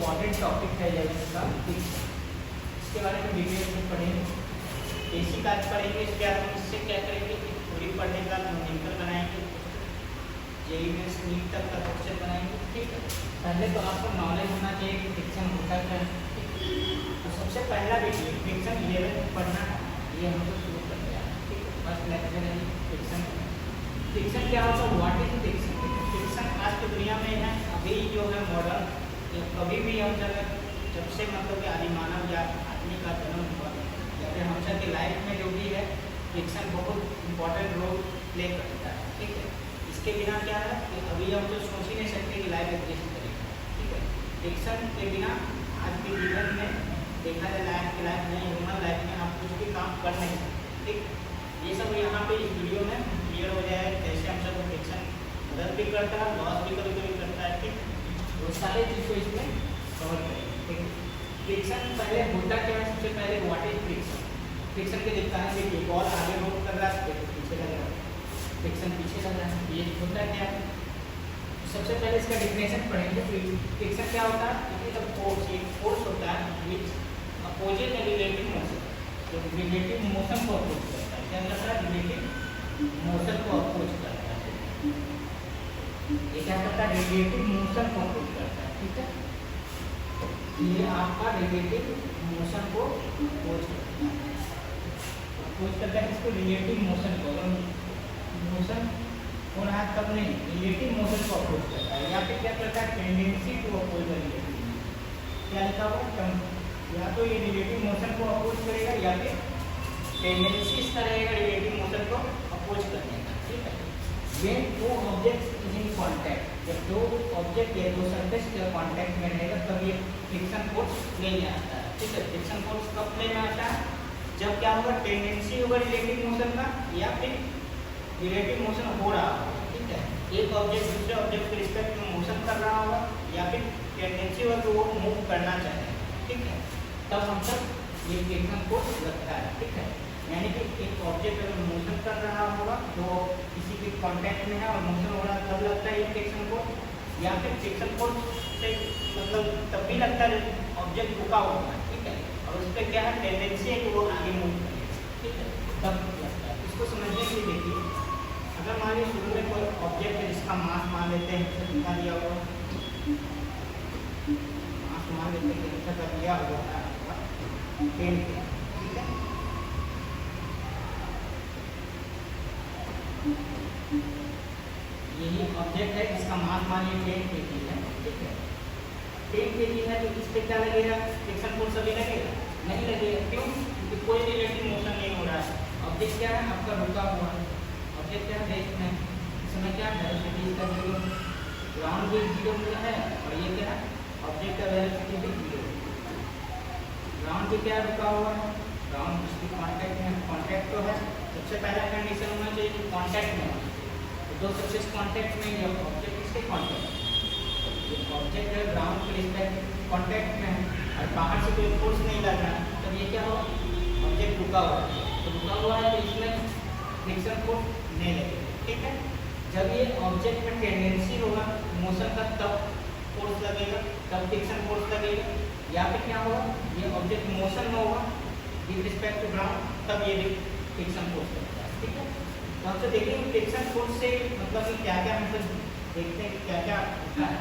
Important topic है 11th का friction. इसके बारे में डिटेल में पढ़ेंगे, बेसिक आज पढ़ेंगे। इसके बाद हम इससे क्या करेंगे कि पूरी पढ़ने का न्यूमेरिकल बनाएंगे, जेईई में नीट तक का क्वेश्चन बनाएंगे। ठीक है, पहले तो आपको नॉलेज होना चाहिए कि फ्रिक्शन होता क्या है। तो सबसे पहला वीडियो फ्रिक्शन 11th पढ़ना है, ये हमको शुरू कर दिया। ठीक है, फर्स्ट लेक्चर है फ्रिक्शन। फ्रिक्शन क्या होता है, व्हाट इज फ्रिक्शन। फ्रिक्शन आज की दुनिया में है, अभी जो है मॉडर्न, कभी भी हम जब से मतलब कि आदि मानव या आदमी का जन्म हुआ या फिर हम सब की लाइफ में जो भी है, फ्रिक्शन बहुत इंपॉर्टेंट रोल प्ले करता है। ठीक है, इसके बिना क्या है कि अभी हम तो सोच ही नहीं सकते कि लाइफ एग्जिस्ट करेगी। ठीक है, फ्रिक्शन के बिना आज के जीवन में देखा जाए लाइफ में, ह्यूमन लाइफ में आप कुछ भी काम कर नहीं सकते। ठीक, ये सब यहाँ पे इस वीडियो में क्लियर हो जाए कैसे हम सब फ्रिक्शन मदद भी करता है, लॉस भी कभी कभी करता है। ठीक, वो सारे चीज़ को इसमें कवर करेंगे। ठीक, फ्रिक्शन पहले होता क्या है, सबसे पहले व्हाट इज फ्रिक्शन। फ्रिक्शन के दिखता है कि बॉल आगे मूव कर रहा है, पीछे लग रहा है, फ्रिक्शन पीछे लग रहा है, ये होता क्या है। सबसे पहले इसका डिफिनेशन पढ़ेंगे। फ्रिक्शन क्या होता है, इट इज अ फोर्स, एक फोर्स होता है विच अपोजिट रिलेटिव मोशन, जो रिलेटिव मोशन को अपोज करता है। क्या करता है, रिलेटिव मोशन को अपोज करता है। ये क्या करता है, रिलेटिव मोशन को अपोज करता है। ठीक है, ये आपका रिलेटिव मोशन को अपोज करता है। अपोज करता है इसको, रिलेटिव मोशन को। मोशन हो रहा है तब नहीं, रिलेटिव मोशन को अपोज करता है। या फिर क्या करता है, टेंडेंसी टू अपोज रिलेटिव। क्या लिखा हुआ, या तो ये रिलेटिव मोशन को अपोज करेगा या फिर टेंडेंसी इसका रहेगा रिलेटिव मोशन को अपोज करने का। ठीक है, when two objects is in contact, जब दो ऑब्जेक्ट या दो सरफेस के कांटेक्ट में रहेगा तब ये फ्रिक्शन फोर्स प्ले में आता है। ठीक है, फ्रिक्शन फोर्स कब प्ले में आता है, जब क्या होगा, टेंडेंसी होगा रिलेटिव मोशन का या फिर रिलेटिव मोशन हो रहा होगा। ठीक है, एक ऑब्जेक्ट दूसरे ऑब्जेक्ट के रिस्पेक्ट में मोशन कर रहा होगा या फिर टेंडेंसी होगा तो वो मूव करना चाहे। ठीक है, तब हम सब ये फ्रिक्शन फोर्स लगता है। ठीक है, यानी कि एक ऑब्जेक्ट अगर मोशन कर रहा होगा तो किसी के कांटेक्ट में है और मोशन हो रहा है तब लगता है ये फ्रिक्शन फोर्स, या फिर फ्रिक्शन फोर्स से मतलब तब भी लगता है जब ऑब्जेक्ट रुका हुआ है। ठीक है, और उस पर क्या है, टेंडेंसी है कि वो आगे मूव करेगा। ठीक है, तब लगता है। इसको समझने के लिए देखिए, अगर मान लीजिए शुरू में कोई ऑब्जेक्ट है जिसका मास मान लेते हैं, दिखा दिया हुआ मास मान लेते हैं, जैसा का दिया हुआ है 10 के। ठीक है, यही ऑब्जेक्ट है जिसका मास मान लीजिए 10 kg है। ठीक है, 10 kg है तो इस पे क्या लगेगा, फ्रिक्शन फोर्स अभी लगेगा नहीं लगेगा। क्यों, क्योंकि कोई रिलेटिव मोशन नहीं हो रहा है। ऑब्जेक्ट क्या है, आपका रुका हुआ है। ऑब्जेक्ट क्या है, इसमें इस समय क्या है, वेलोसिटी इसका 0, ग्राउंड भी 0 है और ये क्या है, ऑब्जेक्ट का वेलोसिटी भी 0। ग्राउंड भी क्या रुका हुआ है, ग्राउंड जिसकी कांटेक्ट में, कांटेक्ट तो है। सबसे पहला कंडीशन होना चाहिए कि कांटेक्ट में होना चाहिए। दो सबसे कांटेक्ट में, ये ऑब्जेक्ट किसके कांटेक्ट, ये ऑब्जेक्ट है ग्राउंड के रिस्पेक्ट कांटेक्ट में है और बाहर से कोई फोर्स नहीं लग रहा है, तब ये क्या होगा, ऑब्जेक्ट रुका हुआ है। तो रुका हुआ है तो इसमें फ्रिक्शन फोर्स नहीं लगेगा। ठीक है, जब ये ऑब्जेक्ट में टेंडेंसी होगा मोशन का तब फोर्स लगेगा, तब फ्रिक्शन फोर्स लगेगा। या फिर क्या होगा, ये ऑब्जेक्ट मोशन में होगा विद रिस्पेक्ट टू ग्राउंड, तब ये फ्रिक्शन फोर्स लगता है। ठीक है, तो हमसे देखेंगे फ्रिक्शन फोर्स से मतलब कि क्या क्या मतलब देखते हैं कि क्या क्या होता है।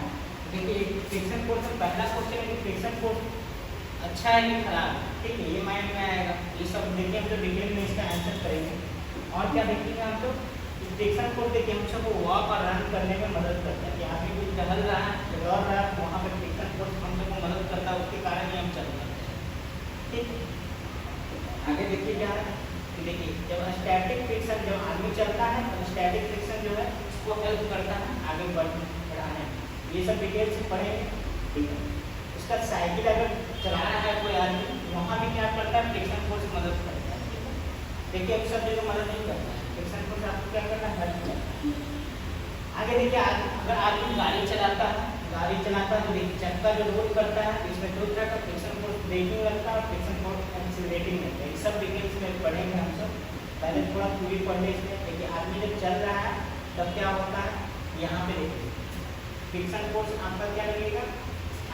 देखिए फ्रिक्शन फोर्स में पहला क्वेश्चन है कि फ्रिक्शन फोर्स अच्छा है कि खराब है। ठीक है, ये माइंड में आएगा। ये सब देखिए हम तो डिटेल में इसका आंसर करेंगे। और क्या देखेंगे हम तो, फ्रिक्शन फोर्स देखिए हम सबको वॉक और रन करने में मदद करता है कि आगे कोई टहल रहा है, दौड़ रहा है, वहाँ पर फ्रिक्शन फोर्स हम सबको मदद करता है, उसके कारण ही हम चल रहे हैं। ठीक, आगे देखिए क्या है, देखिए जब स्टैटिक फ्रिक्शन, जब आदमी चलता है तो स्टैटिक फ्रिक्शन जो है इसको हेल्प करता है आगे बढ़ाने में। ये सब डिटेल से पढ़ेंगे। ठीक है, उसका साइकिल अगर चला रहा है कोई आदमी, वहाँ भी क्या करता है, फ्रिक्शन फोर्स मदद करता है। ठीक है, देखिए अब सब जगह मदद नहीं करता है, फ्रिक्शन फोर्स आपको क्या करना है, हेल्प करता है। आगे देखिए अगर आदमी गाड़ी चलाता है तो देखिए चक्का जो रोल करता है इसमें दो तरह का फ्रिक्शन फोर्स, ब्रेकिंग लगता है और फ्रिक्शन फोर्स एक्सीलरेटिंग लगता है। ये सब डिटेल्स में पढ़ेंगे हम सब। पहले थोड़ा पूरी पढ़ने इसमें देखिए, आदमी जब चल रहा है तब क्या होता है, यहाँ पे देखिए फ्रिक्शन फोर्स आपका क्या लगेगा,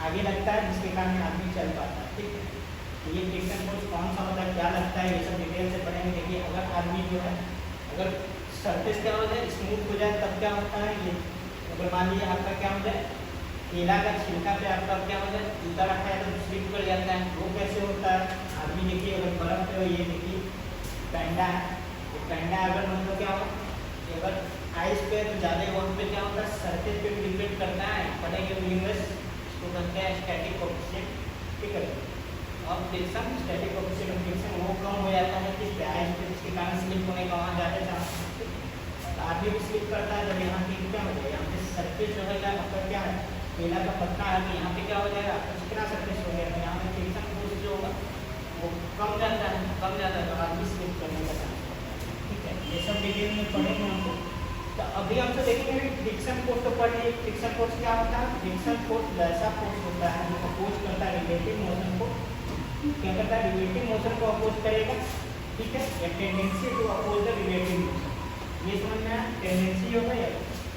आगे लगता है, जिसके कारण आदमी चल पाता है। ठीक है, तो ये फ्रिक्शन फोर्स कौन सा होता है, क्या लगता है, ये सब डिटेल से पढ़ेंगे। देखिए अगर आदमी जो है, अगर सरफेस क्या होता है स्मूथ हो जाए तब क्या होता है, ये अगर मान लीजिए आपका क्या हो जाए, केला का छिलका पे आपका क्या हो जाए जूता रखा है तो स्लिप कर जाता है, वो कैसे होता है। आदमी देखिए अगर बर्फ पे, ये देखिए पैंडा है, तो पैंडा अगर मतलब क्या हो, अगर आइस पे तो ज़्यादा वक्त पे क्या होता है, सरफेस पे भी डिपेंड करता है, पढ़ेंगे यूनिवर्स इसको कहते हैं स्टैटिक कोएफिशिएंट। ठीक है, अब friction static coefficient of friction वो कम हो जाता है किस पे, आइस पे, जिसके कारण स्लिप होने का वहाँ ज़्यादा चांस है। तो आदमी भी स्लिप करता है जब यहाँ की क्या हो जाए, यहाँ पे सरफेस जो है क्या आपका क्या है, केला का पत्ता है, तो यहाँ पे क्या हो जाएगा आपका चिकना सरफेस हो गया, तो यहाँ पे फ्रिक्शन फोर्स जो होगा वो कम जाता है, तो आदमी स्लिप करने का चांस होता है। ठीक है, ये सब डिटेल में पढ़ेंगे हमको। तो अभी हम तो देखेंगे फ्रिक्शन फोर्स तो पढ़िए। फ्रिक्शन फोर्स क्या होता है, फ्रिक्शन फोर्स ऐसा फोर्स होता है जो अपोज करता है रिलेटिव मोशन को, क्या करता है, रिलेटिव मोशन को अपोज करेगा। ठीक है, या tendency to oppose the relative motion, ये समझ में आया, टेंडेंसी होगा या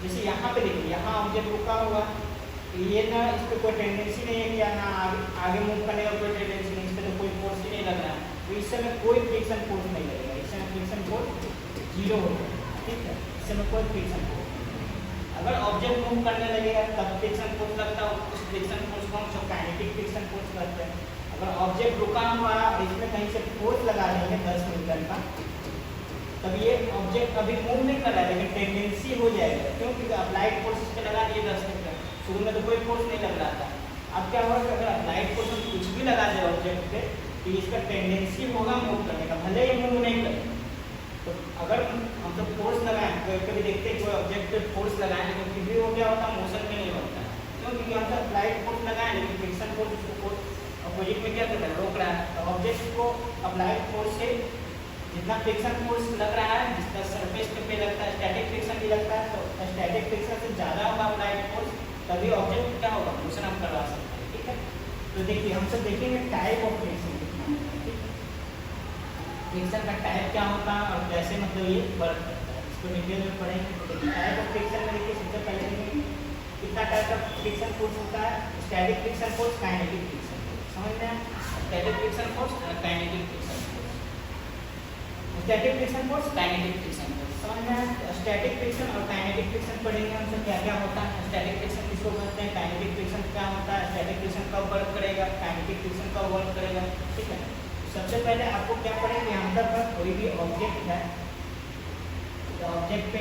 जैसे यहाँ पे देखिए, यहाँ ऑब्जेक्ट रुका हुआ, ये ना इस पर कोई टेंडेंसी नहीं है कि या ना आगे मूव करने का कोई टेंडेंसी नहीं, इस पर तो कोई फोर्स ही नहीं लग रहा है, तो इस समय कोई फ्रिक्शन फोर्स नहीं लगेगा, इस समय फ्रिक्शन फोर्स जीरो होगा। ठीक है, इस समय कोई फ्रिक्शन फोर्स, अगर ऑब्जेक्ट मूव करने लगेगा तब फ्रिक्शन फोर्स लगता है, उस फ्रिक्शन फोर्स को हम सब काइनेटिक फ्रिक्शन फोर्स कहते हैं। अगर ऑब्जेक्ट रुका हुआ और इसमें कहीं से फोर्स लगा देंगे 10 न्यूटन का, तब ये ऑब्जेक्ट अभी मूव नहीं कर रहा है लेकिन टेंडेंसी हो जाएगा, क्योंकि अप्लाइड फोर्स इस पर लगा दिए 10 न्यूटन, शुरू में तो कोई फोर्स नहीं लग रहा था। अब क्या होगा, अगर अप्लाइड फोर्स हम कुछ भी लगा दे ऑब्जेक्ट पे, तो इसका टेंडेंसी होगा मूव करने का, भले ही मूव नहीं करे। तो अगर हम तो फोर्स लगाएं, तो कभी देखते हैं कोई ऑब्जेक्ट पे फोर्स लगाएं लेकिन फिर भी वो क्या होता है, मोशन में नहीं होता है, क्योंकि हम तो अप्लाइड फोर्स लगाएं लेकिन फ्रिक्शन फोर्स उसको अपोजिट में क्या करता है, रोक रहा है। तो ऑब्जेक्ट को अप्लाइड फोर्स से जितना फ्रिक्शन फोर्स लग रहा है, जितना सरफेस पे लगता है, स्टैटिक फ्रिक्शन भी लगता है, तो स्टैटिक फ्रिक्शन से ज़्यादा होगा अप्लाइड फोर्स, तभी ऑब्जेक्ट क्या होगा, मोशन हम करवा सकते हैं। ठीक है, तो देखिए हम सब देखेंगे टाइप ऑफ फ्रिक्शन कितना है। फ्रिक्शन का टाइप क्या होता है और कैसे मतलब ये वर्क करता है, इसको डिटेल में पढ़ेंगे। तो टाइप ऑफ फ्रिक्शन में देखिए सबसे पहले देखेंगे कितना टाइप का फ्रिक्शन फोर्स होता है, static friction force, kinetic friction force, समझ में आया, स्टैटिक फ्रिक्शन फोर्स और kinetic friction force. Static friction force, kinetic friction force, समझ में आया। स्टैटिक फ्रिक्शन और काइनेटिक फ्रिक्शन पढ़ेंगे हम सब, क्या क्या होता है, स्टैटिक फ्रिक्शन किसको कहते हैं, काइनेटिक फ्रिक्शन क्या होता है, स्टैटिक फ्रिक्शन कब वर्क करेगा, काइनेटिक फ्रिक्शन कब वर्क करेगा। ठीक है, सबसे पहले आपको क्या पढ़ेंगे, यहाँ पर कोई भी ऑब्जेक्ट है, तो ऑब्जेक्ट पे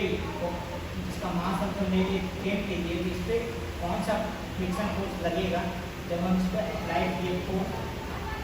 जिसका मास हम सब लेके टेम लीजिए, इस पर कौन सा फ्रिक्शन फोर्स लगेगा जब हम इस पर अप्लाई किए फोर्स।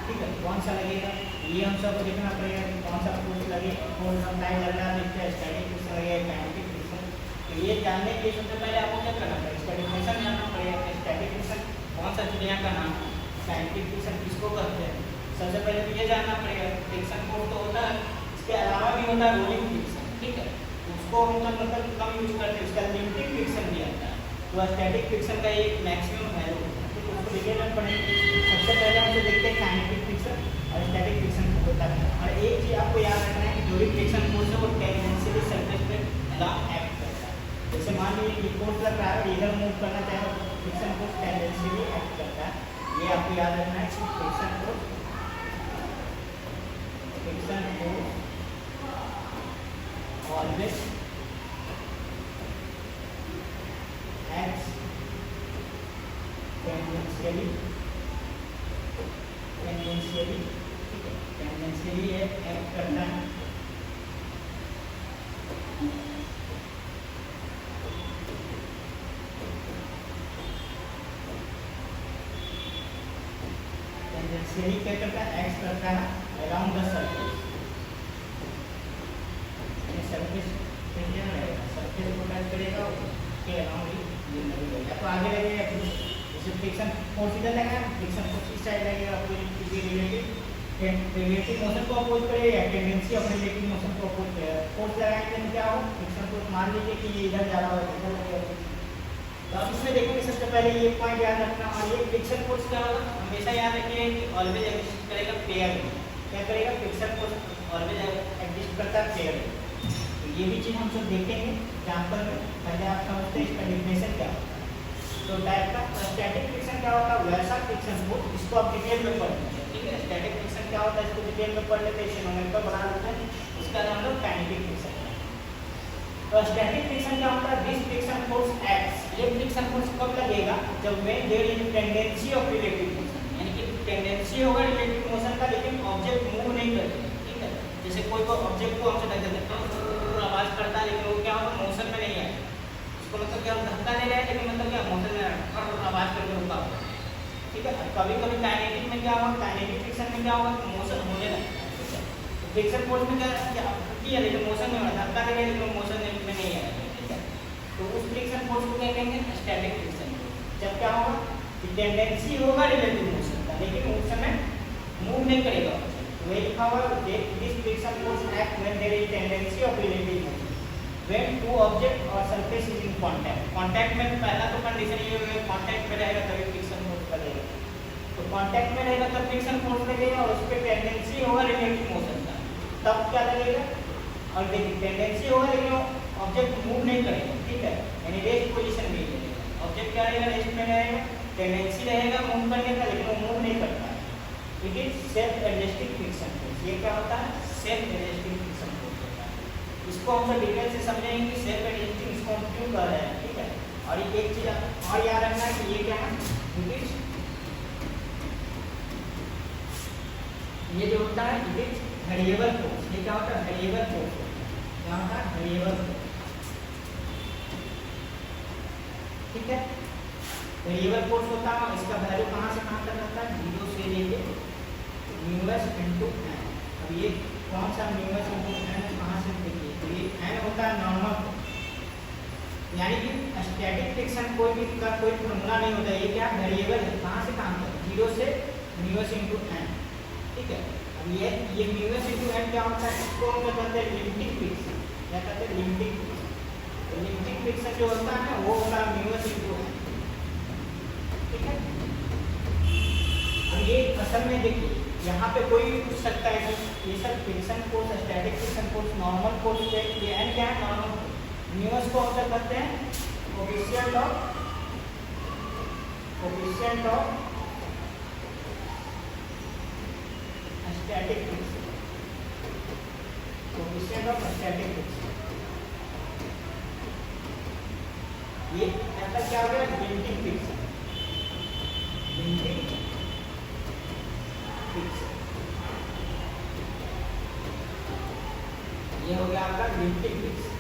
ठीक है, कौन सा लगेगा ये हम सबको देखना पड़ेगा कि कौन सा फोर्स लगे, फोर्स अप्लाई लग रहा है, इसका स्टैटिक फ्रिक्शन लगेगा, काइनेटिक फ्रिक्शन। तो ये जानने के लिए सबसे पहले आपको क्या करना पड़ेगा, इसका डिफिनेशन जानना पड़ेगा कि स्टैटिक फ्रिक्शन कौन सा चिड़िया का नाम है, काइनेटिक फ्रिक्शन किसको कहते हैं। सबसे पहले तो ये जानना पड़ेगा फ्रिक्शन फोर्स तो होता है, इसके अलावा भी होता है रोलिंग फ्रिक्शन। ठीक है, उसको हम मतलब कम यूज करते हैं, उसका लिमिटिंग फ्रिक्शन भी आता है, तो स्टैटिक फ्रिक्शन का एक मैक्सिमम वैल्यू होता है। तो उसको डिटेल में पढ़ेंगे। सबसे पहले हम तो देखते हैं काइनेटिक फ्रिक्शन और स्टैटिक फ्रिक्शन होता है। और एक चीज़ आपको याद रखना है कि जो भी फ्रिक्शन फोर्स है वो टेंजेंशियली सरफेस पे एक्ट करता है। जैसे मान लीजिए कि फोर्स लग रहा है, इधर मूव करना चाहे तो फ्रिक्शन फोर्स टेंजेंशियली एक्ट करता है, ये आपको याद रखना है कि friction force always acts tangentially act करता है। टेंजेंशियली क्या करता है, एक्ट करता है around the surface, surface tangent रहेगा, सरफेस को टच करेगा, उसके अराउंड ये नहीं रहेगा, तो आगे लगेगा जैसे फ्रिक्शन फोर्स इधर लगा, फ्रिक्शन फोर्स इस साइड लगेगा, रिलेटिव मोशन को अपोज करेगा, टेंडेंसी अपने रिलेटिव मोशन को अपोज करेगा। फोर्स लगाएंगे तो क्या हो, फ्रिक्शन फोर्स मान लीजिए कि ये इधर जा रहा है, इधर लगेगा। तो अब इसमें देखेंगे सबसे पहले ये पॉइंट याद रखना, और ये फ्रिक्शन फोर्स क्या होगा, हमेशा याद रखिए कि ऑलवेज एग्जिस्ट करेगा पेयर में। क्या करेगा, फ्रिक्शन फोर्स ऑलवेज एग्जिस्ट करता है पेयर में। तो ये भी चीज़ हम सब देखेंगे एग्जाम्पल में, पहले आप समझते हैं इसका डिफिनेशन क्या होता है। तो दो टाइप का। स्टैटिक फ्रिक्शन क्या होता है, वैसा फ्रिक्शन को इसको आप डिटेल में पढ़ लेंगे, ठीक है। स्टैटिक फ्रिक्शन क्या होता है इसको डिटेल में पढ़ लेते हैं, इसे नोमेनक्लेचर बना लेते हैं। इसका नाम है काइनेटिक फ्रिक्शन। तो स्टैटिक फ्रिक्शन क्या होता है, दिस फ्रिक्शन फोर्स एक्ट्स, ये फ्रिक्शन फोर्स कब लगेगा, जब when there is tendency of relative motion, यानी कि टेंडेंसी होगा रिलेटिव मोशन का, लेकिन ऑब्जेक्ट मूव नहीं करेगा, ठीक है। जैसे कोई ऑब्जेक्ट को हमसे ढक देते हैं तो आवाज करता है, लेकिन वो क्या होगा, मोशन में नहीं है, उसको मतलब क्या धक्का नहीं रहा है, लेकिन मतलब क्या मोशन में और आवाज करके रुका हुआ, ठीक है। कभी कभी काइनेटिक में क्या होगा, काइनेटिक फ्रिक्शन में क्या होगा, मोशन होने लगता है, ठीक है। फ्रिक्शन फोर्स में क्या है, लेकिन मोशन में होगा, धक्का नहीं है लेकिन मोशन में नहीं है, ठीक है। तो उस फ्रिक्शन फोर्स को क्या कहेंगे, स्टैटिक फ्रिक्शन। जब क्या होगा, टेंडेंसी होगा रिलेटिव मोशन का, लेकिन उस समय मूव नहीं करेगा, वही लिखा हुआ है this friction force act when there is tendency of relative motion, when two object और surface is in contact. Contact में पहला तो कंडीशन ये है, कांटेक्ट में रहेगा तभी फ्रिक्शन फोर्स लगेगा। तो कांटेक्ट में रहेगा तब फ्रिक्शन फोर्स लगेगा, और उस पर टेंडेंसी होगा रिलेटिव मोशन का, तब क्या लगेगा। और देखिए टेंडेंसी होगा लेकिन ऑब्जेक्ट मूव नहीं करेगा, ठीक है, यानी रेस्ट पोजीशन में रहेगा। ऑब्जेक्ट क्या रहेगा, रेस्ट में रहेगा, टेंडेंसी रहेगा मूव करने का, लेकिन वो मूव नहीं करता है। It is self adjusting friction force. ये क्या होता है, सेल्फ एडजस्टिंग फ्रिक्शन फोर्स होता है। इसको हम सब डिटेल से समझेंगे कि सेल्फ एडजस्टिंग इसको हम क्यों कर रहे हैं, ठीक है। और एक चीज और याद रखना है कि ये क्या है, ये जो होता है इट इज वेरिएबल फोर्स। ये क्या होता है, वेरिएबल फोर्स क्या होता है, वेरिएबल फोर्स, ठीक है। वेरिएबल फोर्स होता है, इसका वैल्यू कहाँ से कहाँ तक रहता है, 0 से लेके म्यूएस इनटू एन। अब ये कौन सा म्यूएस इनटू एन कहाँ से, देखिए तो ये एन होता है नॉर्मल फोर्स, यानी कि स्टैटिक फ्रिक्शन कोई भी का कोई फॉर्मूला नहीं होता, ये क्या वेरिएबल है, कहाँ से कहाँ तक, 0 से म्यूएस इनटू एन, ठीक है। अब ये म्यूएस इनटू एन क्या होता है, इसको हम कहते हैं लिमिटिंग फ्रिक्शन, क्या कहते हैं, लिमिटिंग फ्रिक्शन। तो लिमिटिंग फ्रिक्शन जो होता है ना वो होता है म्यूएस इनटू एन, ठीक है। अब ये असल में देखिए यहाँ पे कोई भी पूछ सकता है कि ये सब friction force, static friction force, normal force पे ये एन क्या है, नॉर्मल फोर्स। म्यूएस को हम क्या कहते हैं, coefficient of static friction, coefficient of static friction. ये मतलब क्या हो गया, लिमिटिंग फ्रिक्शन, लिमिटिंग फ्रिक्शन, ये हो गया आपका लिमिटिंग फ्रिक्शन।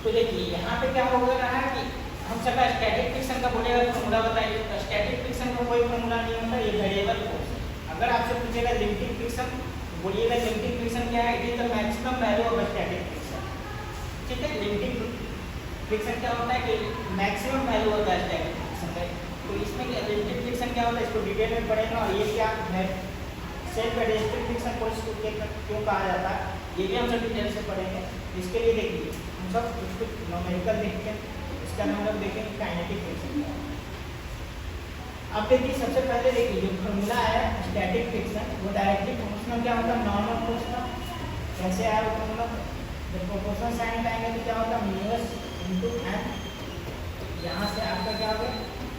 तो देखिए यहाँ पे क्या हो रहा है कि हम सब स्टैटिक फ्रिक्शन का बोलेगा फॉर्मूला बताइए, तो स्टैटिक फ्रिक्शन का कोई फॉर्मूला नहीं होता, ये वेरिएबल फोर्स है। अगर आपसे पूछेगा लिमिटिंग फ्रिक्शन, बोलिएगा लिमिटिंग फ्रिक्शन क्या है, it is the maximum value of static friction, ठीक है। लिमिटिंग फ्रिक्शन क्या होता है कि मैक्सिमम वैल्यू होता है स्टैटिक फ्रिक्शन का। तो इसमें लिमिटिंग फ्रिक्शन क्या होता है, इसको डिटेल में पढ़ेंगे। और ये क्या है, सेल्फ एडजस्टिंग फ्रिक्शन फोर्स को क्यों कहा जाता है, ये भी हम सब डिटेल से पढ़ेंगे। इसके लिए देखिए हम सब इसको न्यूमेरिकल देखते हैं, इसका नाम हम देखेंगे काइनेटिक फ्रिक्शन। अब देखिए सबसे पहले देखिए जो फॉर्मूला है स्टैटिक फ्रिक्शन, वो डायरेक्टली प्रोपोर्शनल क्या होता है, नॉर्मल फोर्स का। कैसे आया वो फॉर्मूला, जब प्रोपोर्शनल साइन आएंगे तो क्या होता है, म्यूएस इनटू एन। यहाँ से आपका क्या होगा,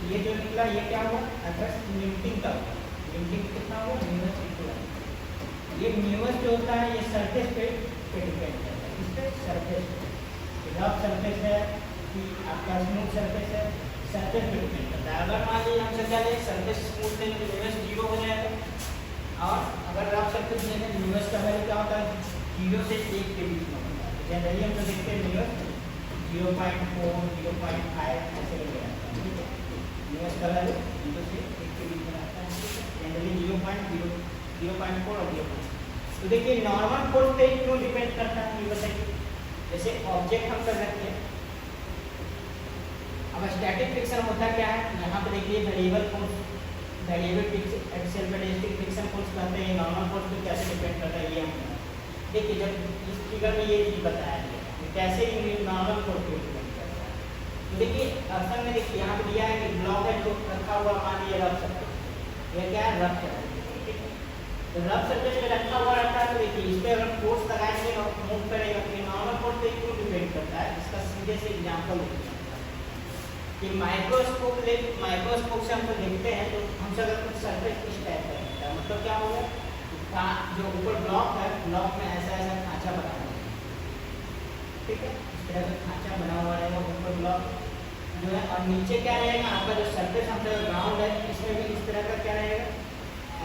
ये जो निकला ये क्या होगा, अगर लिमिटिंग का होगा, लिमिटिंग कितना होगा, म्यूएस इनटू एन। ये म्यूएस जो होता है ये सरफेस पे डिपेंड करता है, इस पे सरफेस पे, रफ सरफेस है कि आपका स्मूथ सरफेस है, सरफेस पे डिपेंड करता है। अगर मान लीजिए हमसे क्या लें, सरफेस स्मूथ लेंगे तो म्यूएस 0 हो जाएगा, और अगर रफ सरफेस लेंगे तो म्यूएस का वैल्यू क्या होता है, 0 से 1 के बीच में होता है। जनरली हम तो देखते हैं म्यूएस 0.4 0.5 ऐसे हो जाता है, ठीक है। म्यूएस का वैल्यू 0 से 1 के बीच में रहता है, जनरली 0.4 और 0. तो देखिए नॉर्मल फोर्स पे क्यों डिपेंड करता है ये बताइए। जैसे ऑब्जेक्ट हम कर रखते हैं, अब स्टैटिक फ्रिक्शन होता क्या है, यहाँ पे देखिए variable force, variable self adjusting friction force कहते हैं। नॉर्मल फोर्स पे कैसे डिपेंड करता है ये हम देखिए, जब इस फिगर में ये चीज बताया गया कैसे नॉर्मल फोर्स पे डिपेंड करता है। तो देखिए असल में देखिए यहाँ पे दिया है कि ब्लॉक है जो रखा हुआ, मान लीजिए रफ सरफेस, यह क्या है, रफ सरफेस। तो रफ सरफेस पे रखा हुआ रहता है, तो देखिए इस पे अगर फोर्स लगाएंगे और मूव करेगा तो नॉर्मल फोर्स पे क्यों डिपेंड करता है, इसका सीधे से एग्जांपल देखिए। कि माइक्रोस्कोप से हम लोग देखते हैं तो हमसे अगर कुछ सरफेस इस टाइप का दिखता है, मतलब क्या होगा, जो ऊपर ब्लॉक है, ब्लॉक में ऐसा ऐसा खांचा बना हुआ है, ठीक है, इस तरह का खांचा बना हुआ रहेगा ऊपर ब्लॉक जो है, और नीचे क्या रहेगा आपका जो सरफेस हम लोग ग्राउंड है, इसमें भी इस तरह का क्या रहेगा,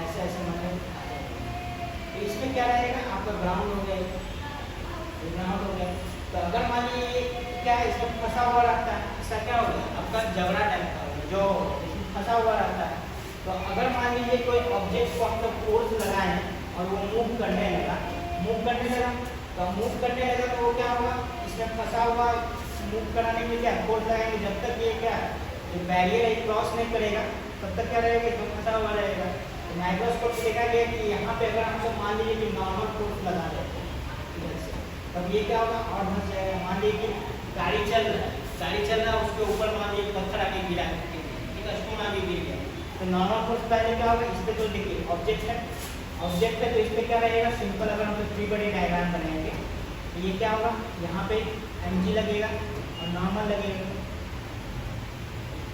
ऐसा ऐसा मतलब तो इसमें क्या रहेगा आपका ग्राउंड हो गया, ग्राउंड हो गया। तो अगर मान लीजिए क्या है, इसमें फंसा हुआ रहता है, इसका क्या हो गया आपका जबड़ा टाइप का होगा जो इसमें फंसा हुआ रहता है। तो अगर मान लीजिए कोई ऑब्जेक्ट को हम लोग फोर्स लगाए और वो मूव करने लगा तो मूव करने लगा तो वो क्या होगा, इसमें फंसा हुआ मूव कराने के लिए क्या फोर्स लगाएंगे, जब तक ये क्या ये बैरियर है क्रॉस नहीं करेगा तब तक क्या रहेगा, तो फंसा हुआ रहेगा। तो माइक्रोस्कोप से देखा गया कि यहाँ पे अगर हम लोग मान लीजिए कि नॉर्मल फोर्स लगा देते हैं तब ये क्या होगा और फंस जाएगा। मान लीजिए कि गाड़ी चल रहा है उसके ऊपर मान लीजिए पत्थर आके गिरा, ठीक है, स्टोन आके गिर गया, तो नॉर्मल फोर्स पहले क्या होगा, इस पे तो देखिए ऑब्जेक्ट है तो इस पे क्या रहेगा, सिंपल अगर हम लोग 3 बॉडी डायग्राम बनाएंगे तो ये क्या होगा, यहाँ पे mg लगेगा और नॉर्मल लगेगा,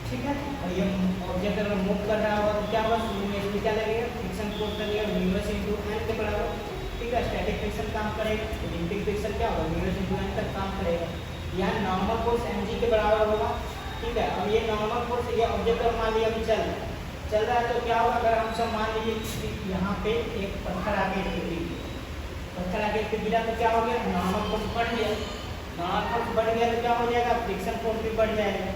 ठीक है। और ये ऑब्जेक्ट अगर मूव कर रहा होगा तो क्या होगा, शुरू में इसमें क्या लगेगा, फ्रिक्शन फोर्स लगेगा न्यूमरस इनटू n के बराबर, ठीक है। स्टैटिक फ्रिक्शन काम करेगा तो लिमिटिंग फ्रिक्शन क्या होगा, न्यूमरस इनटू n तक काम करेगा। यहाँ नॉर्मल फोर्स mg के बराबर होगा, ठीक है। अब ये नॉर्मल फोर्स ये ऑब्जेक्ट और मान लिया अभी चल रहा है तो क्या होगा, अगर हम सब मान लीजिए यहाँ पे एक पत्थर आके गिरा तो क्या हो गया, नॉर्मल फोर्स बढ़ गया, तो क्या हो जाएगा, फ्रिक्शन फोर्स भी बढ़ जाएगा,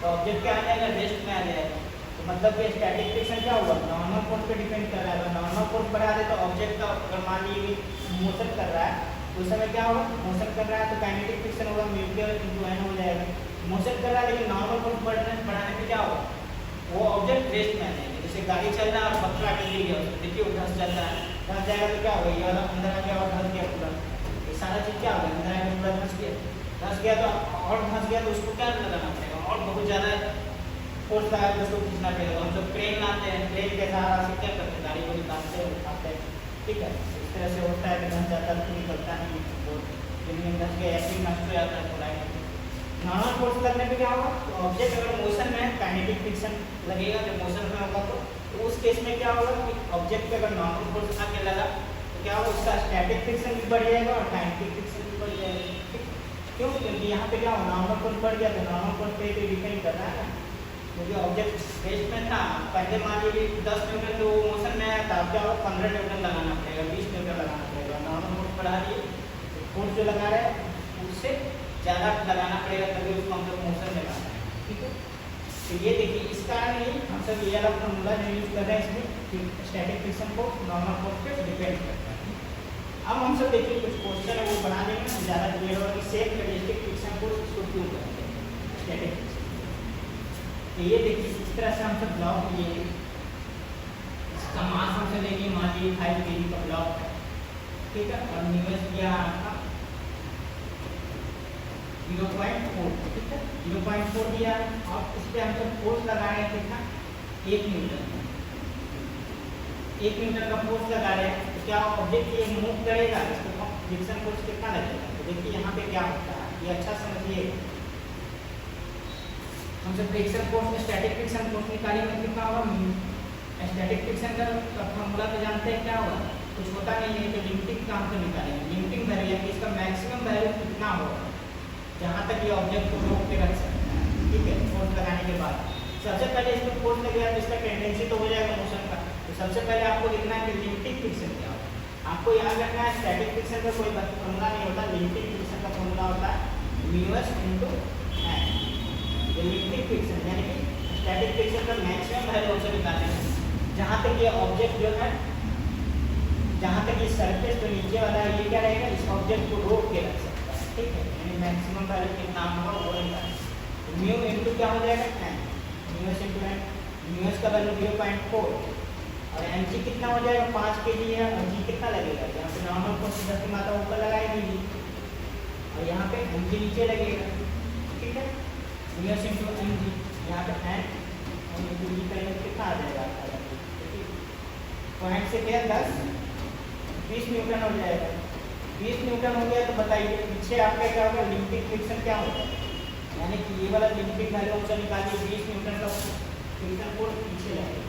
तो ऑब्जेक्ट क्या आ जाएगा, रेस्ट में आ जाएगा। तो मतलब कि स्टैटिक फ्रिक्शन क्या होगा, नॉर्मल फोर्स पे डिपेंड कर रहा है। अगर नॉर्मल फोर्स बढ़ा दे तो ऑब्जेक्ट का अगर मान लीजिए मोशन कर रहा है तो उस समय क्या होगा, मोशन कर रहा है तो काइनेटिक फ्रिक्शन होगा म्यू इनटू n हो जाएगा। मोशन कर रहा है लेकिन नॉर्मल फोर्स बढ़ाने पे क्या होगा, वो ऑब्जेक्ट रेस्ट में आ जाएगा। जैसे गाड़ी चल रहा है और पत्थर आके गिर गया, देखिए वो धंस चल रहा है, धंस जाएगा तो क्या होगा, ये वाला अंदर आ गया और धंस गया पूरा, ये सारा चीज क्या होगा, अंदर आके पूरा धंस गया तो उसको क्या लगाना पड़ेगा, और बहुत ज़्यादा फोर्स लगा के उसको खींचना पड़ेगा। हम लोग क्रेन लाते हैं, क्रेन के सहारा से क्या करते हैं, गाड़ी को निकालते हैं, उठाते हैं, ठीक है। इस तरह से होता है कि धंस जाता है तो निकलता नहीं, जमीन धंस गया ऐसे ही नष्ट हो जाता है थोड़ा। नॉर्मल फोर्स लगने पे क्या होगा, तो ऑब्जेक्ट अगर मोशन में है काइनेटिक फ्रिक्शन लगेगा, जब मोशन में होगा तो उस केस में क्या होगा कि ऑब्जेक्ट पे अगर नॉर्मल फोर्स आके लगा तो क्या होगा, उसका स्टैटिक फ्रिक्शन भी बढ़ जाएगा और काइनेटिक फ्रिक्शन भी बढ़ जाएगा। क्यों, क्योंकि यहाँ पे क्या हो, नॉर्मल फोर्स बढ़ गया तो नॉर्मल फोर्स पे डिपेंड कर रहा है ना, क्योंकि ऑब्जेक्ट रेस्ट में था। पहले मान लीजिए 10 न्यूटन तो मोशन में आया था, अब क्या होगा 15 न्यूटन लगाना पड़ेगा, 20 न्यूटन लगाना पड़ेगा। नॉर्मल फोर्स बढ़ा दिए, फोर्स जो लगा रहे हैं उससे ज़्यादा लगाना पड़ेगा तभी उसको हम लोग मोशन में लाना है, ठीक है। तो ये देखिए इस कारण ही हम सब ये वाला फॉर्मूला जो यूज कर रहे हैं इसमें कि स्टैटिक फ्रिक्शन को नॉर्मल फोर्स पे डिपेंड करता है। अब हम सब देखिए कुछ क्वेश्चन है वो बना देंगे, ज़्यादा क्लियर होगा कि सेम स्टैटिक फ्रिक्शन फोर्स इसको क्यों करते हैं, स्टैटिक फ्रिक्शन। तो ये देखिए इस तरह से हम सब ब्लॉक लिए, इसका मास हम सब लेंगे, मान लीजिए 5 kg का ब्लॉक है, ठीक है, और न्यूएस किया आपका 0.4, ठीक है, 0.4 दिया और इस पर हम सब फोर्स लगा रहे हैं कितना, 1 न्यूटन का फोर्स लगा रहे हैं। तो क्या ऑब्जेक्ट ये मूव करेगा, इसको फ्रिक्शन फोर्स कितना लगेगा, तो देखिए यहाँ पे क्या होता है, ये अच्छा समझिए। हम सब friction force, static friction force निकालेंगे कितना होगा, स्टैटिक फ्रिक्शन का फॉर्मूला तो जानते हैं क्या होगा, कुछ होता नहीं है, तो लिमिटिंग काम से निकालेंगे। लिमिटिंग वैल्यू यानी इसका मैक्सिमम वैल्यू कितना होगा जहाँ तक ये ऑब्जेक्ट को रोक के रख सकता है, ठीक है, फोर्स लगाने के बाद। सबसे पहले इसको फोर्स लगेगा तो इसका टेंडेंसी तो हो जाएगा मोशन का, तो सबसे पहले आपको लिखना है कि लिमिटिंग फ्रिक्शन क्या होगा। आपको याद रखना है स्टैटिक फ्रिक्शन का कोई फॉर्मूला नहीं होता, लिमिटिंग फ्रिक्शन का फॉर्मूला होता है म्यूएस इनटू n। ये लिमिटिंग फ्रिक्शन यानी कि स्टैटिक फ्रिक्शन का मैक्सिमम वैल्यू हमसे निकालेंगे जहाँ तक ये ऑब्जेक्ट जो है, जहाँ तक ये सरफेस जो नीचे वाला है ये क्या रहेगा, इस ऑब्जेक्ट को रोक के रख सकता है, ठीक है, यानी मैक्सिमम वैल्यू कितना होगा वो निकालेंगे। म्यू इनटू क्या हो जाएगा n, mu s into n, mu s का वैल्यू 0.4 और mg कितना हो जाएगा 5 kg है, और g कितना लगेगा, यहाँ पे नॉर्मल फोर्स 10 की मात्रा ऊपर लगाएगी और यहाँ पे mg नीचे लगेगा, ठीक है। म्यूएस इनटू mg, यहाँ पे n और g करेंगे कितना आ जाएगा आपका, पॉइंट से क्या 20 न्यूटन हो जाएगा। 20 न्यूटन हो गया तो बताइए पीछे आपका क्या होगा, लिमिटिंग फ्रिक्शन क्या होगा, यानी कि ये वाला लिमिटिंग वैल्यू हमसे निकालिए 20 न्यूटन का फ्रिक्शन फोर्स पीछे लगेगा।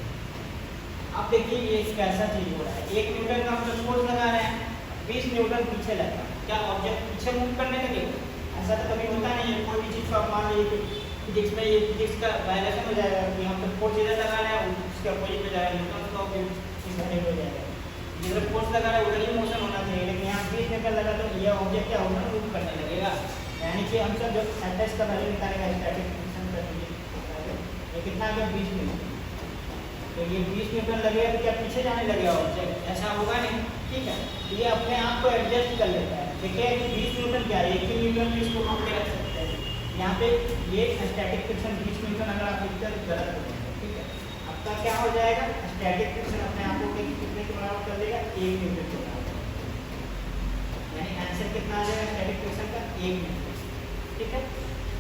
अब देखिए ये कैसा चीज हो रहा है, 1 न्यूटन का हम लोग फोर्स लगा रहे हैं, 20 न्यूटन पीछे लगा, क्या ऑब्जेक्ट पीछे मूव करने लगेगा? ऐसा तो कभी होता नहीं है। कोई भी चीज़ को आप मान लीजिए कि फिजिक्स में ये फिजिक्स का वायलेशन हो जाएगा कि हम तो फोर्स इधर लगा रहे हैं, उसके अपोजिट में जाएगा, न्यूटन का इधर हो जाएगा। जिधर फोर्स लगा रहा है उधर ही मोशन होना चाहिए, लेकिन यहाँ 20 न्यूटन लगा तो ये ऑब्जेक्ट क्या होगा, मूव करने लगेगा। यानी कि हम सब जो एफ का वैल्यू निकालेगा स्टैटिक फ्रिक्शन का, ये कितना आ गया 20 न्यूटन। तो ये 20 न्यूटन लगेगा तो क्या पीछे जाने लगेगा ऑब्जेक्ट? ऐसा होगा नहीं, ठीक है। तो ये अपने आप को एडजस्ट कर लेता है। देखिए कि 20 न्यूटन क्या है, 1 न्यूटन भी इसको हम ले रख सकते हैं। यहाँ पे ये स्टैटिक फ्रिक्शन 20 न्यूटन अगर आप लिखते हैं गलत हो जाएगा, ठीक है। आपका क्या हो जाएगा, स्टैटिक फ्रिक्शन अपने आप को कितने के बराबर कर देगा, 1 न्यूटन के बराबर। यानी आंसर कितना आ जाएगा स्टैटिक फ्रिक्शन का, 1 न्यूटन, ठीक है।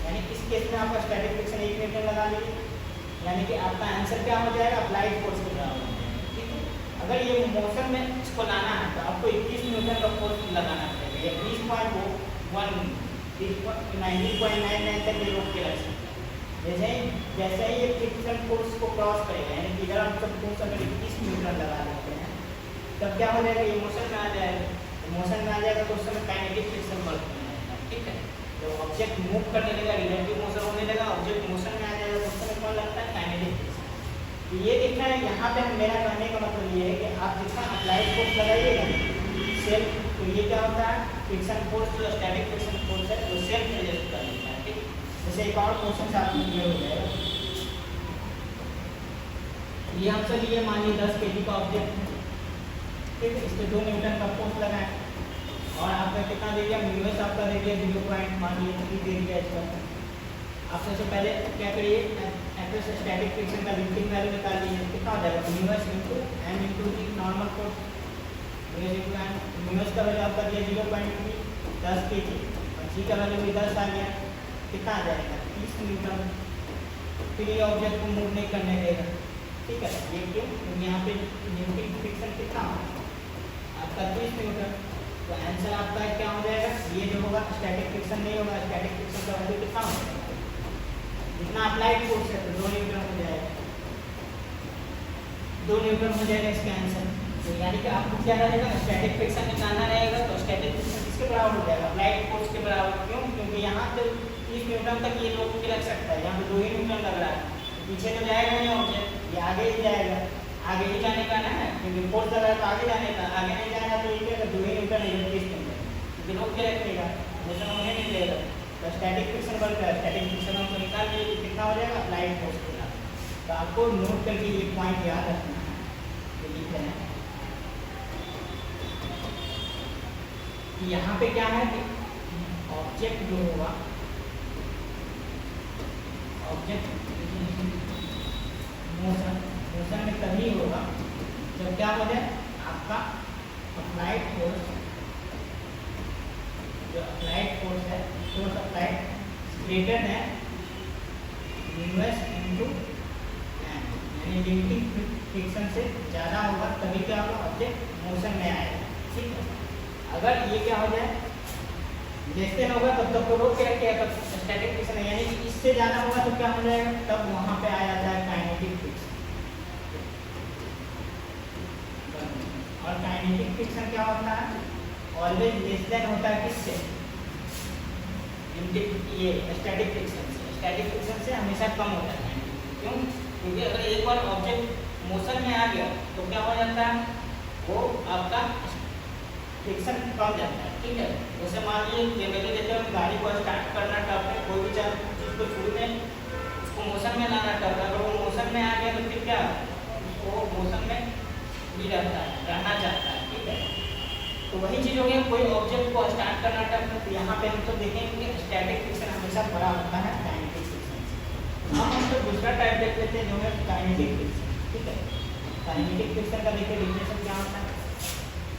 यानी इस केस में आपका स्टैटिक फ्रिक्शन 1 न्यूटन लगा लीजिए, यानी कि आपका आंसर क्या हो जाएगा, अप्लाइड फोर्स के बराबर, ठीक है। अगर ये मोशन में इसको लाना है तो आपको 21 न्यूटन का फोर्स लगाना पड़ेगा, या 20.1 19.99 तक ये रोक के रख सकते हैं। जैसे ही ये फ्रिक्शन फोर्स को क्रॉस करेगा, यानी कि इधर हम सब फोर्स अगर 21 न्यूटन लगा देते हैं तब क्या हो जाएगा, ये मोशन में आ जाएगा। मोशन में आ जाएगा तो उस समय काइनेटिक फ्रिक्शन वर्क करने लगेगा, ठीक है। तो ऑब्जेक्ट मूव करने लगेगा, रिलेटिव मोशन होने लगा, ऑब्जेक्ट मोशन में आ जाएगा तो उस समय कौन लगता है, काइनेटिक फ्रिक्शन। तो ये देखना है यहाँ पे मेरा कहने का मतलब ये है कि आप जितना अप्लाइड फोर्स लगाइएगा सेल्फ, तो ये क्या होता है, फ्रिक्शन फोर्स जो स्टैटिक फ्रिक्शन फोर्स है वो सेल्फ एडजस्ट कर लेता है, ठीक। जैसे एक और क्वेश्चन से आपको क्लियर हो जाएगा। ये हमसे लिए मान लीजिए 10 kg का ऑब्जेक्ट है, ठीक है। इस पर 2 न्यूटन का फोर्स लगाए और आपका कितना दे दिया, म्यूएस आपका दे दिया 0. मान लीजिए दे दिया इसका। आप सबसे पहले क्या करिए, एफ स्टैटिक फ्रिक्शन का लिमिटिंग वैल्यू निकाल लीजिए, कितना हो जाएगा, mu s into m into the normal force. Mu s का वैल्यू आपका दिया 0.3 10 kg और जी का वैल्यू भी 10 आ गया, कितना आ जाएगा 30 न्यूटन। फिर ये ऑब्जेक्ट को मूव नहीं करने देगा, ठीक है। ये क्यों, क्योंकि यहाँ पे लिमिटिंग फ्रिक्शन कितना होगा आपका 30 न्यूटन। तो आंसर आपका क्या हो जाएगा, ये जो होगा स्टैटिक फ्रिक्शन नहीं होगा, स्टैटिक फ्रिक्शन का वैल्यू कितना होगा, जितना अप्लाइड फोर्स है तो 2 न्यूटन हो जाएगा, 2 न्यूटन हो जाएगा इसका आंसर। तो यानी कि आपको क्या रहेगा, स्टैटिक फ्रिक्शन निकालना रहेगा तो स्टैटिक फ्रिक्शन किसके बराबर हो जाएगा, अप्लाइड फोर्स के बराबर। क्यों, क्योंकि यहाँ पे 30 न्यूटन तक ये रोक के रख सकता है, यहाँ पे 2 ही न्यूटन लग रहा है, पीछे तो जाएगा नहीं ऑब्जेक्ट, ये आगे ही जाएगा, आगे ही जाने का ना है, क्योंकि फोर्स लग रहा है तो आगे जाने का, आगे नहीं जाएगा तो ये क्या 2 ही न्यूटन क्योंकि रोक के रखेगा, मोशन होने नहीं देगा। तो स्टैटिक फ्रिक्शन बढ़ता है, स्टैटिक फ्रिक्शन हमको निकाल लीजिए कितना हो जाएगा, अप्लाइड फोर्स के बराबर। तो आपको नोट करके ये पॉइंट याद रखना है, तो लिख रहे हैं कि यहाँ पे क्या है कि ऑब्जेक्ट जो होगा, ऑब्जेक्ट मोशन में तभी होगा जब क्या हो जाए, आपका अप्लाइड फोर्स, जो अप्लाइड फोर्स है, फोर्स अप्लाइड ग्रेटर है म्यूएस इनटू एम, यानी लिमिटिंग फ्रिक्शन से ज़्यादा होगा तभी क्या होगा, ऑब्जेक्ट मोशन में आएगा, ठीक है। अगर ये क्या हो जाए, जैसे होगा तब तक तो रोक के रखेगा, तब स्टैटिक फ्रिक्शन है, यानी कि इससे ज़्यादा होगा तो क्या हो जाएगा, तब वहाँ पे आ जाता है काइनेटिक फ्रिक्शन। और काइनेटिक फ्रिक्शन क्या होता है, ऑलवेज लेस देन होता है किससे, ये स्टैटिक फ्रिक्शन से। स्टैटिक फ्रिक्शन से हमेशा कम होता है, क्यों, क्योंकि अगर एक बार ऑब्जेक्ट मोशन में आ गया तो क्या हो जाता है, वो आपका फ्रिक्शन कम जाता है, ठीक है। जैसे मान लीजिए जनरली जैसे हम गाड़ी को स्टार्ट करना टफ है, कोई भी चीज़ को शुरू में उसको मोशन में लाना टफ है, अगर वो मोशन में आ गया तो फिर क्या, वो मोशन में भी रहना चाहता है, ठीक है। तो वही चीज़ हो गई, कोई ऑब्जेक्ट को स्टार्ट करना टफ है, तो यहाँ पे हम तो देखेंगे कि स्टैटिक फ्रिक्शन हमेशा बड़ा होता है काइनेटिक फ्रिक्शन से। अब हम तो दूसरा टाइप देख लेते हैं जो है काइनेटिक फ्रिक्शन, ठीक है। काइनेटिक फ्रिक्शन का देखिए डिफिनेशन क्या होता है।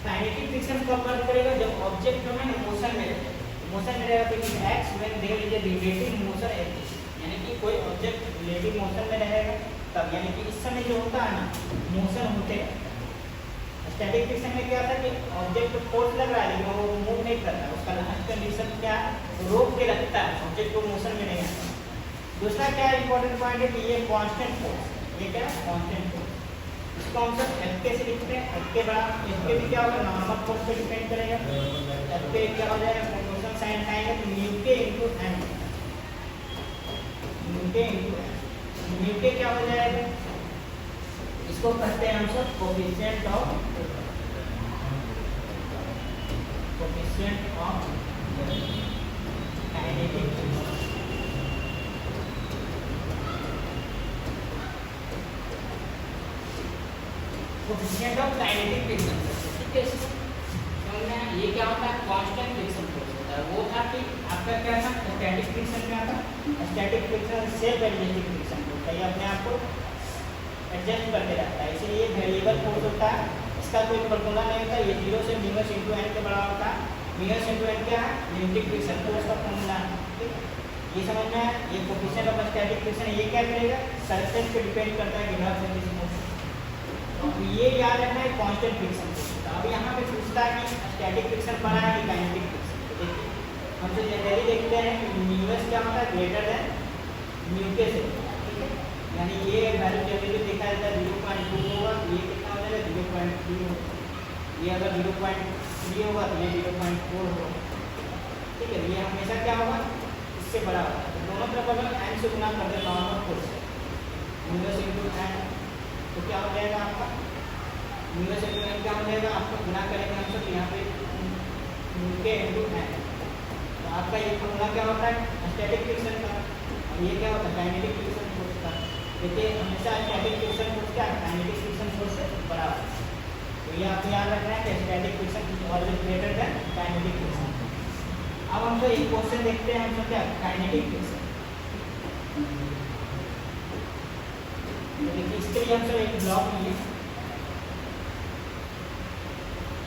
काइनेटिक फ्रिक्शन कब वर्क करेगा, जब ऑब्जेक्ट जो है ना मोशन में रहेगा, मोशन में रहेगा तो x when there is a relative motion exists, यानी कि कोई ऑब्जेक्ट रिलेटिव मोशन में रहेगा तब, यानी कि इस समय जो होता है ना मोशन होते स्टैटिक फ्रिक्शन में क्या था कि ऑब्जेक्ट को फोर्स लग रहा है लेकिन वो मूव नहीं कर रहा, उसका लास्ट कंडीशन क्या है, रोक के रखता है, ऑब्जेक्ट को मोशन में नहीं आता। दूसरा क्या इंपॉर्टेंट पॉइंट है कि ये कांस्टेंट फोर्स, ये क्या है कांस्टेंट फोर्स, इसको हम सब एफ के से लिखते हैं। एफ के बड़ा एफ के भी क्या होगा, नॉर्मल फोर्स पे डिपेंड करेगा। एफ के क्या हो जाएगा, मोशन साइन आएगा तो न्यू के इनटू एम, न्यू के इनटू एम, न्यू के क्या हो जाएगा, इसको कहते हैं हम सब coefficient of kinetic coefficient of kinetic friction. ठीक है, समझना ये क्या होता है, कांस्टेंट फ्रिक्शन फोर्स होता है। वो था कि आपका क्या था, स्टैटिक फ्रिक्शन क्या था, static friction self adjusting friction होता है, ये अपने आप को एडजस्ट करते रहता है, इसलिए ये वेरिएबल फोर्स होता है। इसका कोई फॉर्मूला नहीं होता, ये 0 से म्यूएस इनटू एन के बराबर होता है। म्यूएस इनटू एन क्या है, लिमिटिंग फ्रिक्शन फोर्स का फॉर्मूला है। ठीक है, ये समझना है। ये कोफिशिएंट ऑफ स्टैटिक फ्रिक्शन ये क्या करेगा, सरफेस पे डिपेंड करता है कि नॉट सरफेस फोर्स। तो ये याद रखना है कांस्टेंट फ्रिक्शन फोर्स। अब यहाँ पे पूछता है कि स्टैटिक फ्रिक्शन बड़ा है कि काइनेटिक फ्रिक्शन। देखिए हम तो जनरली देखते हैं कि म्यूएस क्या होता है, ग्रेटर देन म्यू के से। ठीक है, यानी ये वैल्यू जनरली देखा जाता है 0.2 होगा, ये कितना हो जाएगा 0.3 होगा, ये अगर 0.3 होगा तो ये 0.4 होगा। ठीक है, ये हमेशा क्या होगा, इससे बड़ा होगा। तो दोनों तरफ अगर n से गुना कर दे नॉर्मल फोर्स से, म्यूएस इनटू n, तो क्या हो जाएगा आपका, म्यूएस इनटू n क्या हो जाएगा, आपको गुना करेंगे हम सब यहाँ पे म्यू के इनटू n। तो आपका ये फॉर्मूला क्या होता है स्टैटिक फ्रिक्शन का, और ये क्या होता है काइनेटिक फ्रिक्शन फोर्स का। देखिए हमेशा स्टैटिक फ्रिक्शन फोर्स क्या है, काइनेटिक फ्रिक्शन फोर्स से बड़ा है। तो ये आपको याद रखना है कि static friction is always greater than kinetic friction. अब हम तो एक क्वेश्चन देखते हैं, हम तो क्या काइनेटिक फ्रिक्शन। तो देखिए इसके लिए हम सब एक ब्लॉक लिए,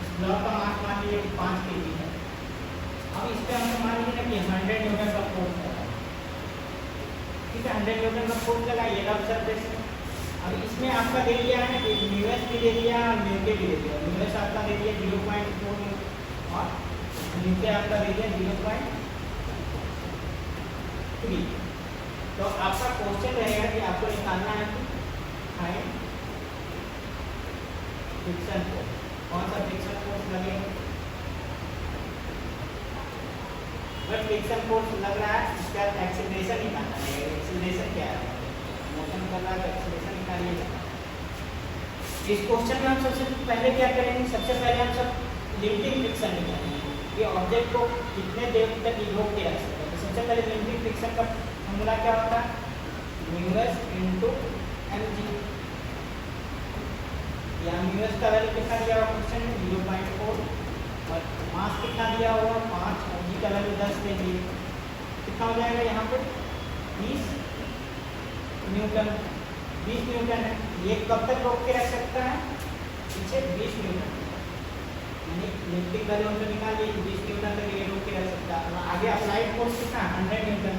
इस ब्लॉक का मास मान लीजिए 5 kg है। अब इस पे हमने मान लीजिए कि 100 न्यूटन का फोर्स लगा। ठीक है, 100 न्यूटन का फोर्स लगा, ये रफ सरफेस है। अब इसमें आपका दे दिया है कि म्यूएस भी दे दिया और म्यू के भी दे दिया। म्यूएस आपका दे दिया 0.4 और म्यू के आपका दे दिया 0.3। तो आपका क्वेश्चन रहेगा कि आपको निकालना है कि फाइंड फ्रिक्शन फोर्स, कौन सा फ्रिक्शन फोर्स लगेगा। बट फ्रिक्शन फोर्स लग रहा है, इसका एक्सीलरेशन निकालना है। एक्सीलरेशन क्या है, मोशन कर रहा है तो एक्सीलरेशन निकालिएगा। इस क्वेश्चन में हम सबसे पहले क्या करेंगे, सबसे पहले हम सब लिमिटिंग फ्रिक्शन निकालेंगे कि ऑब्जेक्ट को कितने देर तक रोक के रख सकते हैं। तो सबसे पहले लिमिटिंग फ्रिक्शन का फॉर्मूला क्या होता है, म्यूएस इनटू एमजी। यहाँ म्यूएस का वैल्यू कितना दिया हुआ क्वेश्चन में 0.4 और मास कितना दिया हुआ 5 और जी का वैल्यू 10 दे दिए। कितना हो जाएगा यहाँ पे 20 न्यूटन। 20 न्यूटन है, ये कब तक रोक के रख सकता है, पीछे 20 न्यूटन, यानी लिमिटिंग वैल्यू हम निकाल लिए 20 न्यूटन तक ये रोक के रख सकता है। आगे अप्लाइड फोर्स कितना 100 न्यूटन।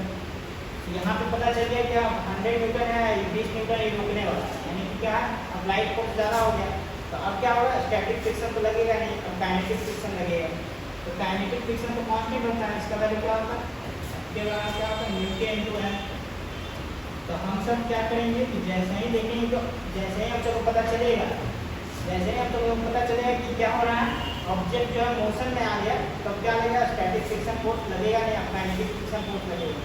यहाँ पे पता चल गया कि 100 न्यूटन है, 20 न्यूटन ये रोकने वाला, यानी कि क्या है अप्लाइड फोर्स ज़्यादा हो गया। तो अब क्या होगा, स्टैटिक फ्रिक्शन तो लगेगा नहीं, अब काइनेटिक फ्रिक्शन लगेगा। तो काइनेटिक फ्रिक्शन तो कांस्टेंट होता है, इसका वैल्यू क्या होता है, इसके बाद क्या होता है म्यू के इनटू एन। तो हम सब क्या करेंगे कि जैसे ही देखेंगे, तो जैसे ही हम सबको पता चलेगा, जैसे ही हम सबको पता चलेगा कि क्या हो रहा है, ऑब्जेक्ट जो है मोशन में आ गया, तब क्या लगेगा स्टैटिक फ्रिक्शन फोर्स लगेगा नहीं, काइनेटिक फ्रिक्शन फोर्स लगेगा।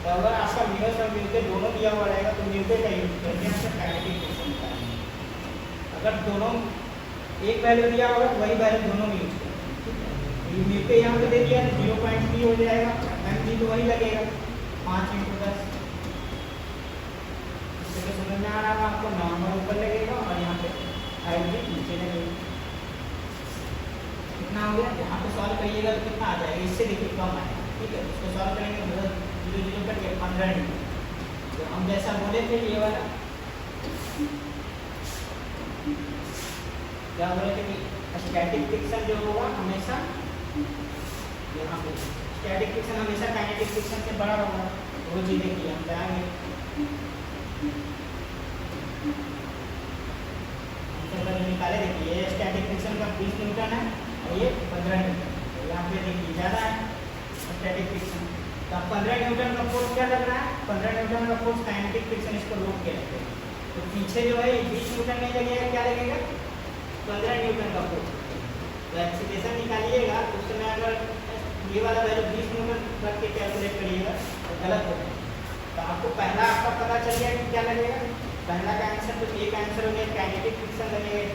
तो अगर आपका म्यूएस और म्यू के दोनों दिया हुआ रहेगा तो म्यू के का यूज करके हम सब काइनेटिक फ्रिक्शन निकालेंगे। अगर दोनों एक वैल्यू दिया होगा तो वही वैल्यू दोनों में यूज करेंगे। म्यू के यहाँ पे दे दिया 0.3 हो जाएगा, एम जी तो वही लगेगा 5 × 10। इससे तो समझ में आ रहा है आपको, नॉर्मल ऊपर लगेगा और यहाँ पे 5 जी नीचे लगेगा। कितना हो गया, यहाँ पे सॉल्व करिएगा तो कितना आ जाएगा, इससे देखिए कम आएगा। ठीक है, उसको सॉल्व करेंगे 0 करके 15 न्यूटन। तो हम जैसा बोले थे ये वाला क्या बोले थे कि स्टैटिक फ्रिक्शन जो होगा हमेशा यहाँ पे स्टैटिक फ्रिक्शन हमेशा काइनेटिक फ्रिक्शन से बड़ा होगा। वो चीज़ें की हम जाएंगे, निकाले। देखिए ये स्टैटिक फ्रिक्शन लग रहा है 15 न्यूटन का फोर्स काइनेटिक फ्रिक्शन इसको रोक के रखते हैं, तो पीछे जो है 20 न्यूटन नहीं लगेगा, क्या लगेगा 15 न्यूटन का फोर्स। तो एक्सीलरेशन निकालिएगा तो उस समय अगर ये वाला वैल्यू 20 न्यूटन रख के कैलकुलेट करिएगा तो गलत होगा। तो आपको पहला आपका पता चल गया कि क्या लगेगा, पहला का आंसर तो एक आंसर हो गया काइनेटिक फ्रिक्शन लगेगा,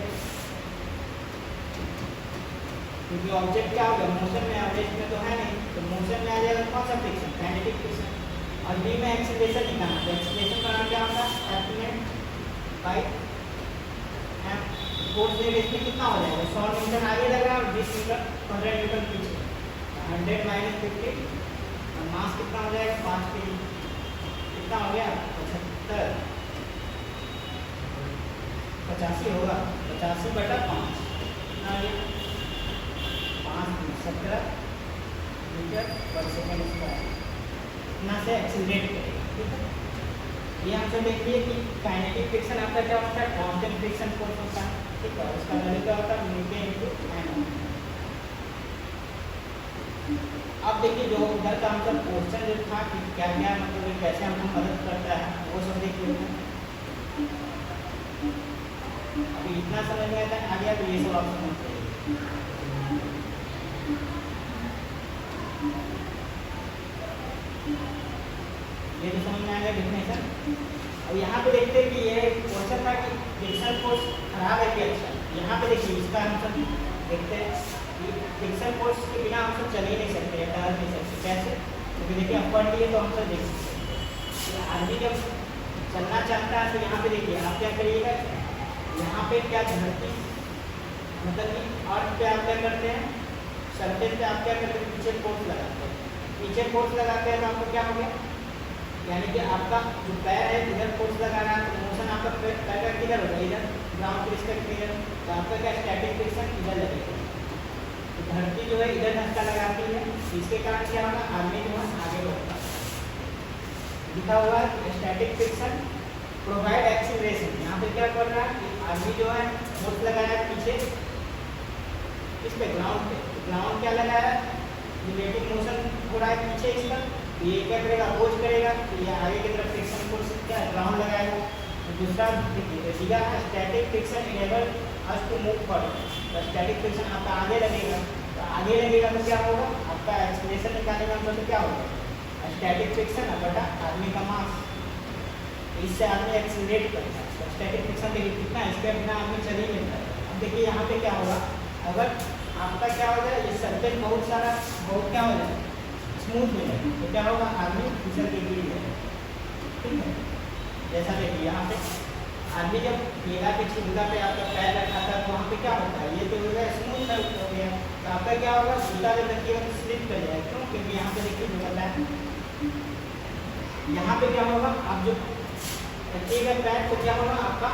क्योंकि ऑब्जेक्ट क्या होगा मोशन में, ऑब्जेक्ट में तो है नहीं, तो मोशन में आ जाएगा कौन सा फ्रिक्शन काइनेटिक फ्रिक्शन। और बी में एक्सीलरेशन निकालना, तो एक्सीलरेशन का क्या होगा F net by m, force देगा इसमें कितना हो जाएगा 100 न्यूटन आगे लग रहा है और 20 न्यूटन 15 न्यूटन पीछे, 100 माइनस 50 और मास कितना हो जाएगा 5 kg, कितना हो गया 75, 85 होगा 85/5 कितना आ गया 5-17 मीटर पर सेकेंड स्क्वायर, इतना से एक्सीलरेट करेगा। ठीक है, ये हमसे देखिए कि काइनेटिक फ्रिक्शन आपका क्या होता है कांस्टेंट फ्रिक्शन फोर्स होता है। ठीक है, उसका वैल्यू क्या होता है मीटर इनटू एन। अब देखिए जो उधर का मतलब क्वेश्चन जो था कि क्या क्या मतलब कैसे हमको मदद करता है वो सब देखिए। अभी इतना समझ में आता है, आगे तो ये सब आप समझ चाहिए। ये तो समझ में आ गया डेफिनेशन। अब यहाँ पे देखते हैं कि ये क्वेश्चन था कि फ्रिक्शन फोर्स खराब है कि अच्छा। यहाँ पे देखिए इसका आंसर देखते हैं कि फ्रिक्शन फोर्स के बिना हम सब चल ही नहीं सकते, टहल नहीं सकते। कैसे? क्योंकि देखिए अपॉइंट लिए तो हम सब देख सकते हैं। आदमी जब चलना चाहता है तो यहाँ पे देखिए आप क्या करिएगा, यहाँ पे क्या धरती मतलब कि अर्थ पे आप क्या करते हैं, सरफेस पे आप क्या करते हैं पीछे फोर्स लगाते हैं। पीछे फोर्स लगाते हैं तो आपको क्या हो गया, यानी कि आपका जो पैर है इधर फोर्स लगा रहा है तो मोशन आपका पैर का किधर होगा, इधर ग्राउंड के रिस्पेक्ट में इधर, तो आपका क्या स्टैटिक फ्रिक्शन इधर लगेगा। तो धरती जो है इधर धक्का लगाती है, इसके कारण क्या होगा आदमी जो है आगे बढ़ता है। लिखा हुआ है स्टैटिक फ्रिक्शन प्रोवाइड एक्सीलरेशन। यहाँ पे क्या कर रहा है कि आदमी जो है फोर्स लगाया है पीछे इस पे ग्राउंड पे, ग्राउंड क्या लगाया है रिलेटिव मोशन हो रहा है पीछे इसका, ये क्या करेगा अपोज करेगा, तो ये आगे की तरफ फ्रिक्शन फोर्स क्या है ग्राउंड लगाएगा। तो दूसरा देखिए दिया है static friction enable us to move forward. तो स्टैटिक फ्रिक्शन आपका आगे लगेगा, तो आगे लगेगा तो क्या होगा आपका एक्सीलरेशन निकालने का मतलब क्या होगा स्टैटिक फ्रिक्शन बटा आदमी का मास, इससे आदमी एक्सीलरेट करता है। स्टैटिक फ्रिक्शन देखिए कितना है, इसके बिना आदमी चल ही नहीं पाएगा। अब देखिए यहाँ पे क्या होगा, अगर आपका क्या हो जाए ये सरफेस बहुत क्या हो जाए स्मूथ हो जाए तो क्या होगा आदमी फिसल के गिर जाएगा। ठीक है, जैसा देखिए यहाँ पे आदमी जब केला के छिलका पे आपका पैर रखा था तो वहाँ पे क्या होता है ये तो हो गया स्मूथ हो गया, तो आपका क्या होगा जूता जब रखिएगा तो स्लिप कर जाएगा। क्यों? क्योंकि यहाँ पे देखिए जो होता है यहाँ पे क्या होगा आप जो रखिएगा पैर तो क्या होगा आपका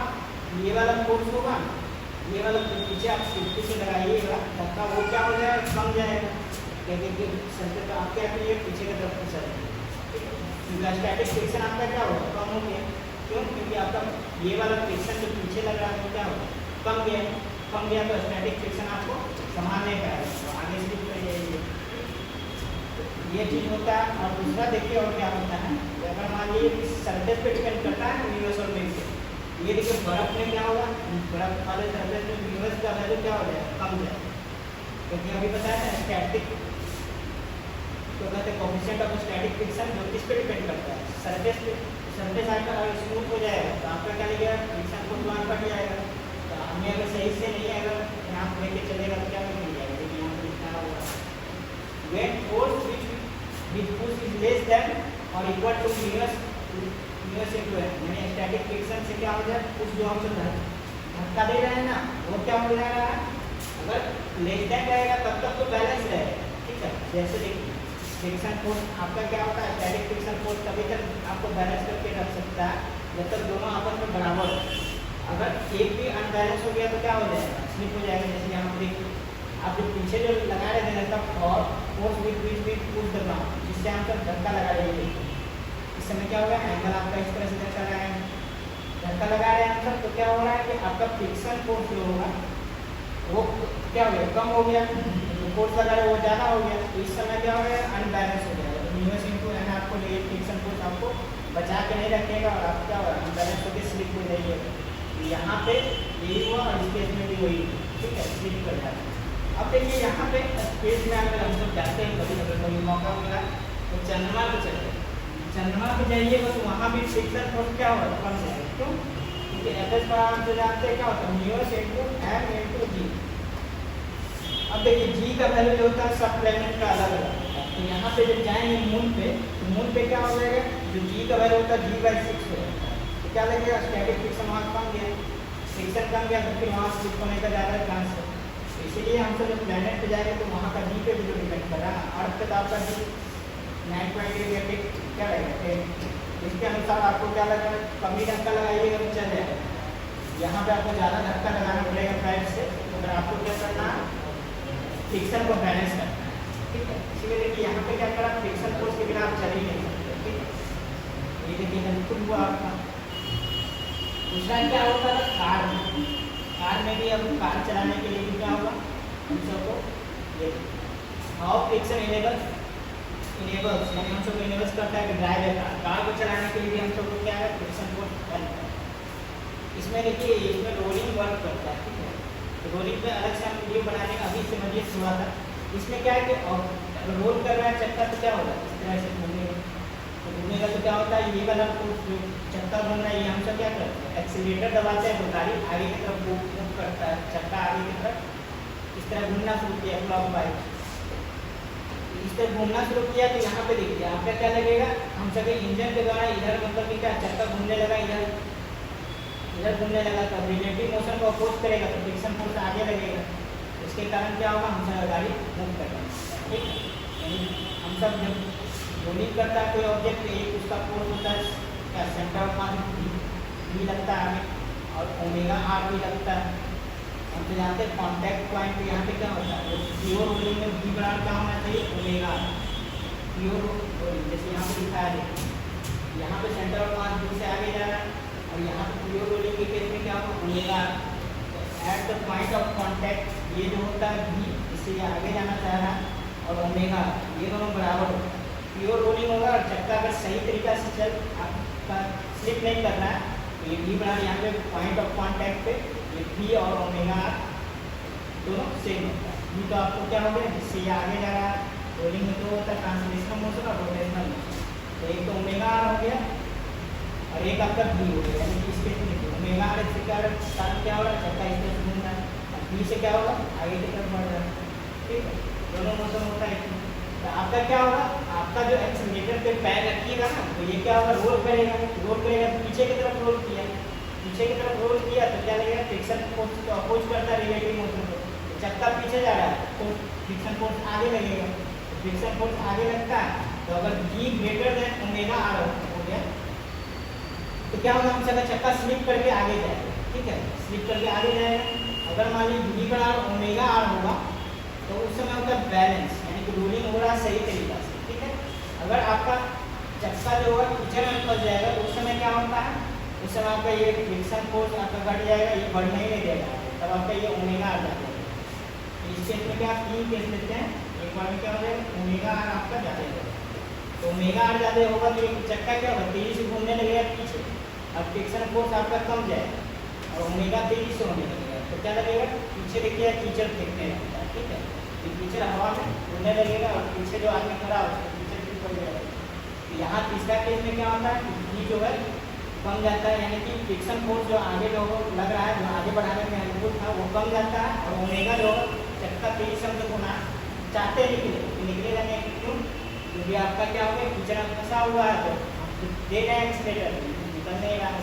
ये वाला फोर्स होगा, ये वाला पीछे आप सिफ्टी से लगाइएगा धक्का वो क्या हो जाएगा कम जाएगा, क्योंकि सेंटर पे आप क्या करिए पीछे की तरफ फिसल जाएगा। स्टैटिक फ्रिक्शन आपका क्या होगा कम हो गया। क्यों? क्योंकि आपका ये वाला फ्रिक्शन जो पीछे लग रहा है वो क्या होगा कम गया तो स्टैटिक फ्रिक्शन आपको संभालने का है तो आगे स्लिप कर जाएगी। ये चीज़ होता है। और दूसरा देखिए और क्या होता है, अगर मान लीजिए सरफेस पे डिपेंड करता है यूनिवर्स और वेग पे। ये देखिए बर्फ में क्या होगा, बर्फ वाले सरफेस में यूनिवर्स का वैल्यू क्या हो जाएगा कम जाएगा, क्योंकि अभी बताया था स्टैटिक तो कहते हैं कोफिशिएंट ऑफ स्टैटिक फ्रिक्शन जो किस पे डिपेंड करता है सरफेस पे। सरफेस आपका अगर स्मूथ हो जाएगा तो आपका क्या लगेगा फ्रिक्शन को प्लान कट जाएगा। तो हमें अगर सही से नहीं है अगर यहाँ पर लेके चलेगा तो क्या मिल जाएगा, लेकिन यहाँ पर लिखा हुआ when force which push is less than or equal to universe equivalent, यानी स्टैटिक फ्रिक्शन से क्या हो जाए पुश जो हम धक्का दे रहे हैं ना वो क्या हो जाएगा अगर लेस देन रहेगा तब तक तो बैलेंस रहेगा। ठीक है, जैसे देखिए फ्रिक्शन फोर्स आपका क्या होता है स्टैटिक फ्रिक्शन फोर्स तभी तक आपको बैलेंस करके रख सकता है जब तक दोनों आपस में बराबर हो। अगर एक भी अनबैलेंस हो गया तो क्या हो जाएगा स्लिप हो जाएगा। जैसे यहाँ पर देखिए आप जो पीछे जो लगा रहे थे तब और force with push the ground जिससे हम सब धक्का लगा रहे थे, इस समय क्या होगा एंगल आपका इस तरह से धक्का लगाएंगे, धक्का लगा रहे हैं हम सब तो क्या हो रहा है कि आपका फ्रिक्शन फोर्स जो होगा वो क्या हो गया कम हो गया, जो फोर्स लगा रहे वो ज़्यादा हो गया, तो इस समय क्या हो गया अनबैलेंस हो जाएगा। तो यूनिवर्स इनटू एन आपको तो ये फ्रिक्शन फोर्स आपको बचा के नहीं रखेगा और आप क्या होगा बैलेंस होकर स्लिप हो जाइएगा। यहाँ पे यही हुआ और इस केस में भी वही, ठीक है, स्लिप कर जाता है। अब देखिए यहाँ पे स्पेस में अगर हम लोग जाते हैं कभी अगर कभी मौका मिला तो चंद्रमा पे चलते हैं, चंद्रमा पे जाइएगा तो वहाँ भी फ्रिक्शन फोर्स क्या होगा कम जाएगा। क्यों? क्योंकि एफ एस पर हम जानते हैं क्या होता है mu S into M into G. अब देखिए जी का वैल्यू जो होता है सब प्लेनेट का अलग अलग होता है। तो यहाँ पे जब जाएंगे मून पे तो मून पे क्या हो जाएगा, जो जी का वैल्यू होता है g/6 हो जाता है। तो क्या लगेगा स्टैटिक फ्रिक्शन वहाँ कम गया, फ्रिक्शन कम गया तो फिर वहाँ स्लिप होने का ज़्यादा चांस है। तो इसीलिए हम तो जब प्लेनेट पे जाएंगे तो वहाँ का जी पे भी डिपेंड कर रहा है। अर्थ पे तो आपका जी 9.8 क्या रहेगा, इसके अनुसार आपको क्या लगेगा, कमी धक्का लगाइएगा तो चल जाएगा। यहाँ पे आपको ज़्यादा धक्का लगाना पड़ेगा पैर से, तो फिर आपको क्या करना है फ्रिक्शन को बैलेंस करना है, ठीक है। इसीलिए देखिए यहाँ पे क्या करा, फ्रिक्शन फोर्स के बिना आप चल ही नहीं सकते, ठीक है। ये देखिए बिल्कुल हुआ आपका। दूसरा क्या होता है कार में, कार में भी अब कार चलाने के लिए भी क्या होगा हम सबको ये हाउ फ्रिक्शन इनेबल्स यानी हम सबको इनेबल्स करता है कि ड्राइव कार को चलाने के लिए भी हम सबको क्या है फ्रिक्शन फोर्स हेल्प है। इसमें देखिए इसमें रोलिंग वर्क करता है, ठीक है। तो रोलिंग पे अलग से हम वीडियो बनाने का अभी समझिए थोड़ा सा। इसमें क्या है कि अगर रोल कर रहा है चक्का तो क्या होगा इस तरह से घूमेगा, तो घूमेगा तो क्या होता है ये वाला जो चक्का घूम रहा है ये हम सब क्या करते हैं एक्सीलरेटर दबाते हैं तो गाड़ी आगे की तरफ मूव करता है, चक्का आगे की तरफ इस तरह घूमना शुरू किया क्लॉकवाइज, इस तरह घूमना शुरू किया। तो यहाँ पे देखिए आपका क्या लगेगा, हम सभी इंजन के द्वारा इधर मतलब कि क्या चक्का घूमने लगा, इधर घूमने लगा तो रिलेटिव मोशन को अपोज करेगा तो फ्रिक्शन फोर्स आगे लगेगा। इसके कारण क्या होगा हम सब गाड़ी मूव करेगा, ठीक है। यानी हम सब जब रोलिंग करता है कोई ऑब्जेक्ट तो एक उसका फोर्स होता है क्या सेंटर ऑफ मास भी लगता है और ओमेगा आर भी लगता है। हम तो जानते हैं कॉन्टैक्ट पॉइंट यहाँ पे क्या होता है प्योर रोलिंग में भी बराबर क्या होना चाहिए ओमेगा आर, प्योर रोलिंग जैसे यहाँ पे लिखा है, यहाँ पे सेंटर ऑफ मास दूर से आगे जा रहा है और यहाँ पे प्योर रोलिंग के केस में क्या होगा omega at the point of contact ये जो होता है भी इससे ये आगे जाना चाह रहा है और ओमेगा ये दोनों बराबर होगा। प्योर रोलिंग होगा और चक्का अगर सही तरीका से चल आपका स्लिप नहीं कर रहा है तो ये भी बराबर यहाँ पे पॉइंट ऑफ कांटेक्ट पे ये भी और ओमेगा दोनों सेम होता है। भी तो आपको क्या हो गया जिससे ये आगे जा रहा है, रोलिंग में तो होता है ट्रांसलेशनल मोशन और रोटेशनल मोशन। तो एक तो ओमेगा आर हो गया और एक आपका भी हो गया, यानी कि इसके ओमेगा आर से क्या कारण क्या होगा चक्का इस तरह घूम रहा है और बी से क्या होगा आगे की तरफ बढ़ रहा है, ठीक है। दोनों मोशन होता है इसमें। तो आपका क्या होगा, आपका जो एक्सीलरेटर पे पैर रखिएगा ना तो ये क्या होगा रोल करेगा तो पीछे की तरफ रोल किया, पीछे की तरफ रोल किया तो क्या लगेगा फ्रिक्शन फोर्स को अपोज करता है रिलेटिव मोशन को। तो चक्का पीछे जा रहा है तो फ्रिक्शन फोर्स आगे लगेगा, फ्रिक्शन फोर्स आगे लगता है तो अगर जी ग्रेटर देन ओमेगा आर हो गया तो क्या होगा हम सबका चक्का स्लिप करके आगे जाएगा, ठीक है, स्लिप करके आगे जाएगा। अगर मान लीजिए v बराबर ओमेगा आर होगा तो उस समय होगा बैलेंस यानी कि रोलिंग हो रहा है सही तरीका से, ठीक है। अगर आपका चक्का जो होगा कीचड़ में फंस जाएगा तो उस समय क्या होता है, उस समय आपका ये फ्रिक्शन फोर्स आपका घट जाएगा, ये बढ़ने ही नहीं देगा, तब आपका ये ओमेगा आर जाएगा। इस केस में क्या आप तीन केस लेते हैं, एक बार में क्या हो जाएगा ओमेगा आर आपका ज़्यादा होगा, तो ओमेगा आर ज़्यादा होगा तो ये चक्का क्या होगा तेजी से घूमने लगेगा पीछे, अब फ्रिक्शन फोर्स आपका कम जाएगा और ओमेगा तेजी से होने लगेगा तो क्या लगेगा पीछे देखिए कीचड़ फेंकने लगता है, ठीक है। तो कीचड़ हवा में उड़ने लगेगा और पीछे जो आदमी खड़ा हो उसको कीचड़ भी पड़ जाएगा। तो यहाँ तीसरा केस में क्या होता है कि जो है कम जाता है, यानी कि फ्रिक्शन फोर्स जो आगे जो लग रहा है जो आगे बढ़ाने में हेल्पफुल था वो कम जाता है और ओमेगा जो चक्का तेजी से हम लोग होना चाहते हैं निकलेगा नहीं, क्यों क्योंकि आपका क्या हो गया कीचड़ फंसा हुआ है तो दे रहे हैं एक्सीलरेटर निकल नहीं रहा है,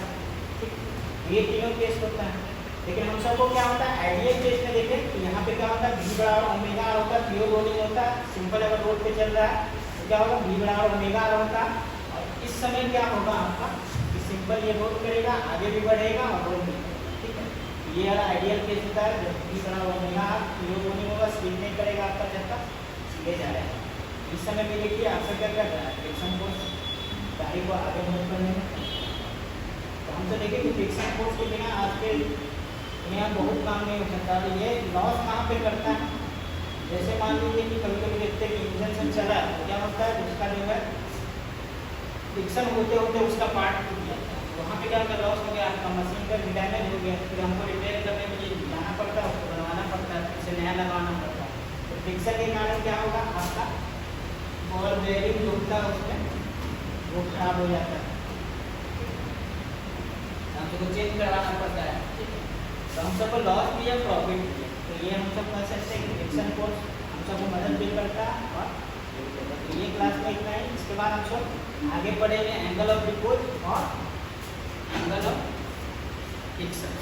ठीक। ये तीनों केस होता है। लेकिन हम सबको क्या होता है आइडियल केस में देखें तो यहाँ पे क्या होता है v बराबर ओमेगा आर होता है, प्योर रोलिंग होता है, सिंपल अगर रोड पे चल रहा है तो क्या होगा v बराबर ओमेगा आर होता है और इस समय क्या होगा आपका कि सिंपल ये रोल करेगा आगे भी बढ़ेगा और रोल भी करेगा, ठीक है। ये वाला आइडियल केस होता है जब v बराबर ओमेगा आर प्योर रोलिंग होगा, स्लिप नहीं करेगा आपका चक्का सीधे जा रहा है। इस समय भी देखिए आपका क्या कर रहा है फ्रिक्शन फोर्स गाड़ी को आगे मूव करने में। तो हम तो देखें कि फ्रिक्शन फोर्स के बिना आज के दुनिया बहुत काम नहीं हो सकता। तो ये लॉस कहाँ पे करता है, जैसे मान लीजिए कि कभी कभी देखते हैं कि इंजन से चला तो क्या होता है उसका जो है फ्रिक्शन होते होते उसका पार्ट टूट जाता है, वहाँ पे क्या होगा, लॉस हो गया आपका, मशीन का डैमेज हो गया, फिर हमको रिपेयर करने के लिए जाना पड़ता है, उसको बनवाना पड़ता है, फिर से नया लगवाना पड़ता है। तो फ्रिक्शन के कारण क्या होगा, आपका बॉल बेयरिंग जो होता है उसमें वो खराब हो जाता है, हमको चेंज करवाना पड़ता है। ठीक है, तो हम सबको लॉस भी है प्रॉफिट भी है, तो ये हम सब कह सकते हैं कि फ्रिक्शन कोर्स हम सबको मदद भी करता है। और तो ये क्लास में इतना ही, इसके बाद हम सब आगे पढ़ेंगे एंगल ऑफ रिपोर्ट और एंगल ऑफ फ्रिक्शन।